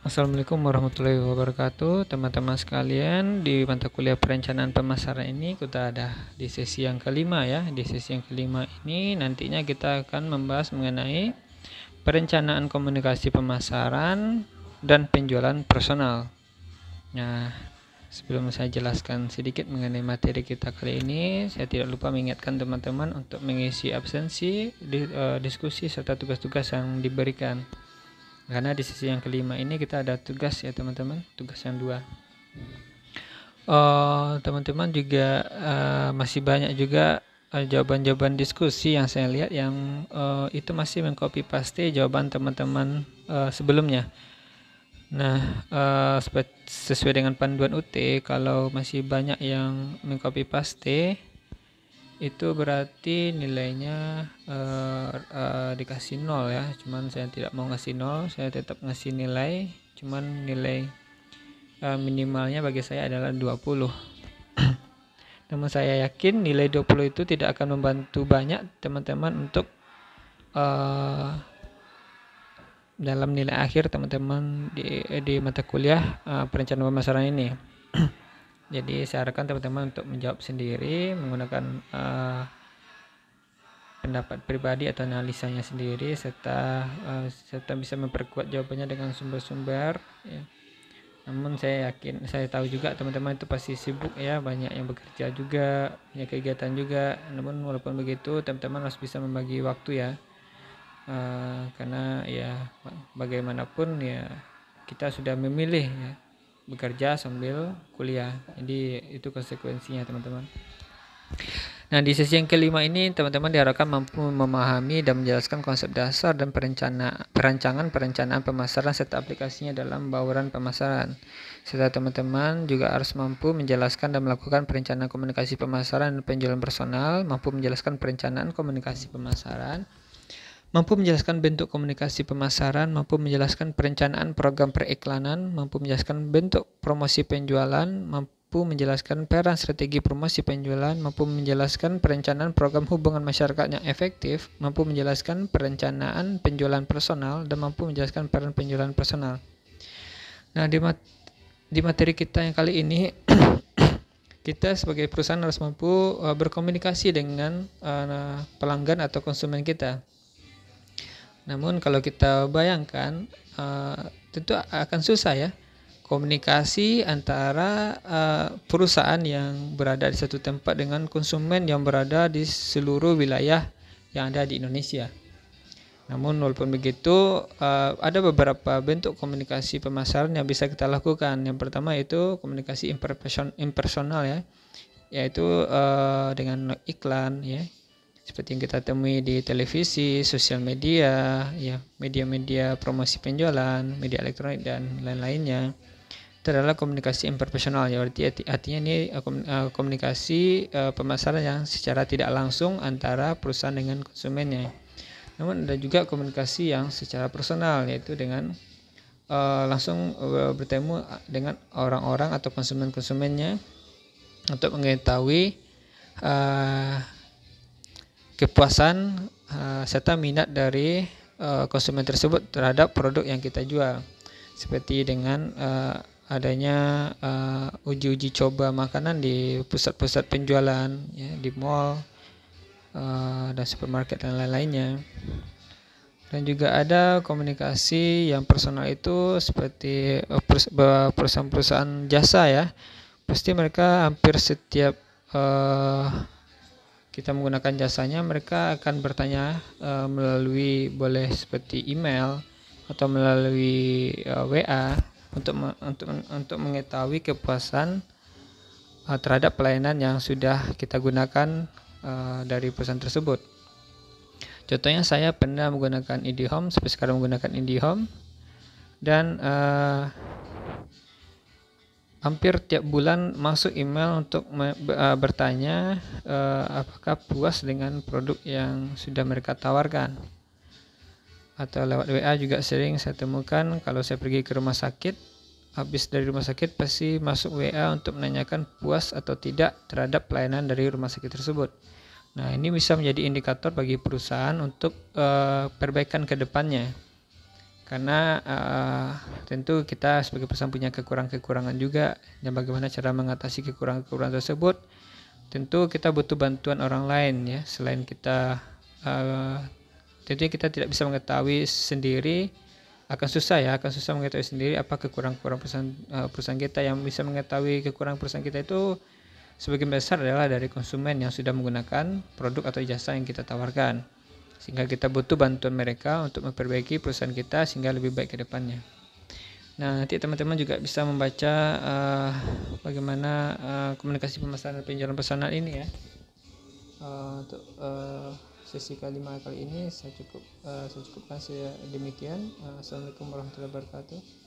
Assalamualaikum warahmatullahi wabarakatuh, teman-teman sekalian. Di mata kuliah perencanaan pemasaran ini kita ada di sesi yang kelima ya. Di sesi yang kelima ini nantinya kita akan membahas mengenai perencanaan komunikasi pemasaran dan penjualan personal. Nah, sebelum saya jelaskan sedikit mengenai materi kita kali ini, saya tidak lupa mengingatkan teman-teman untuk mengisi absensi, diskusi serta tugas-tugas yang diberikan. Karena di sesi yang kelima ini kita ada tugas ya teman-teman, tugas yang dua. Teman-teman juga masih banyak juga jawaban-jawaban diskusi yang saya lihat yang itu masih mengcopy paste jawaban teman-teman sebelumnya. Nah, sesuai dengan panduan UT, kalau masih banyak yang mengcopy paste itu berarti nilainya dikasih 0 ya. Cuman saya tidak mau ngasih 0, saya tetap ngasih nilai, cuman nilai minimalnya bagi saya adalah 20. Namun saya yakin nilai 20 itu tidak akan membantu banyak teman-teman untuk dalam nilai akhir teman-teman di mata kuliah perencanaan pemasaran ini. Jadi saya harapkan teman-teman untuk menjawab sendiri menggunakan pendapat pribadi atau analisanya sendiri serta bisa memperkuat jawabannya dengan sumber-sumber ya. Namun saya tahu juga teman-teman itu pasti sibuk ya, banyak yang bekerja juga, punya kegiatan juga. Namun walaupun begitu teman-teman harus bisa membagi waktu ya, karena ya bagaimanapun ya kita sudah memilih ya, bekerja sambil kuliah, jadi itu konsekuensinya teman-teman. Nah, di sesi yang kelima ini teman-teman diharapkan mampu memahami dan menjelaskan konsep dasar dan perancangan perencanaan pemasaran serta aplikasinya dalam bauran pemasaran. Serta teman-teman juga harus mampu menjelaskan dan melakukan perencanaan komunikasi pemasaran dan penjualan personal, mampu menjelaskan perencanaan komunikasi pemasaran, mampu menjelaskan bentuk komunikasi pemasaran, mampu menjelaskan perencanaan program periklanan, mampu menjelaskan bentuk promosi penjualan, mampu menjelaskan peran strategi promosi penjualan, mampu menjelaskan perencanaan program hubungan masyarakat yang efektif, mampu menjelaskan perencanaan penjualan personal, dan mampu menjelaskan peran penjualan personal. Nah, di materi kita yang kali ini kita sebagai perusahaan harus mampu berkomunikasi dengan pelanggan atau konsumen kita. Namun kalau kita bayangkan tentu akan susah ya komunikasi antara perusahaan yang berada di satu tempat dengan konsumen yang berada di seluruh wilayah yang ada di Indonesia. Namun walaupun begitu ada beberapa bentuk komunikasi pemasaran yang bisa kita lakukan. Yang pertama itu komunikasi impersonal ya, yaitu dengan iklan ya, seperti yang kita temui di televisi, sosial media, ya, media-media promosi penjualan, media elektronik dan lain-lainnya. Itu adalah komunikasi impersonal ya, berarti artinya ini komunikasi pemasaran yang secara tidak langsung antara perusahaan dengan konsumennya. Namun ada juga komunikasi yang secara personal, yaitu dengan langsung bertemu dengan orang-orang atau konsumen-konsumennya untuk mengetahui kepuasan serta minat dari konsumen tersebut terhadap produk yang kita jual, seperti dengan adanya uji-uji coba makanan di pusat-pusat penjualan ya, di mall dan supermarket dan lain-lainnya. Dan juga ada komunikasi yang personal itu seperti perusahaan-perusahaan jasa ya, pasti mereka hampir setiap kita menggunakan jasanya, mereka akan bertanya melalui boleh seperti email atau melalui WA untuk mengetahui kepuasan terhadap pelayanan yang sudah kita gunakan dari perusahaan tersebut. Contohnya saya pernah menggunakan IndiHome, sampai sekarang menggunakan IndiHome, dan hampir tiap bulan masuk email untuk bertanya apakah puas dengan produk yang sudah mereka tawarkan. Atau lewat WA juga sering saya temukan kalau saya pergi ke rumah sakit, habis dari rumah sakit pasti masuk WA untuk menanyakan puas atau tidak terhadap pelayanan dari rumah sakit tersebut. Nah, ini bisa menjadi indikator bagi perusahaan untuk perbaikan ke depannya. karena tentu kita sebagai perusahaan punya kekurangan-kekurangan juga, dan bagaimana cara mengatasi kekurangan-kekurangan tersebut. Tentu kita butuh bantuan orang lain ya, selain kita tentunya kita tidak bisa mengetahui sendiri, akan susah mengetahui sendiri apa kekurangan-kekurangan perusahaan kita. Yang bisa mengetahui kekurangan perusahaan kita itu sebagian besar adalah dari konsumen yang sudah menggunakan produk atau jasa yang kita tawarkan, sehingga kita butuh bantuan mereka untuk memperbaiki perusahaan kita sehingga lebih baik ke depannya. Nah, nanti teman-teman juga bisa membaca bagaimana komunikasi pemasaran dan penjualan personal ini ya. Untuk sesi kelima kali ini saya cukupkan demikian. Assalamualaikum warahmatullahi wabarakatuh.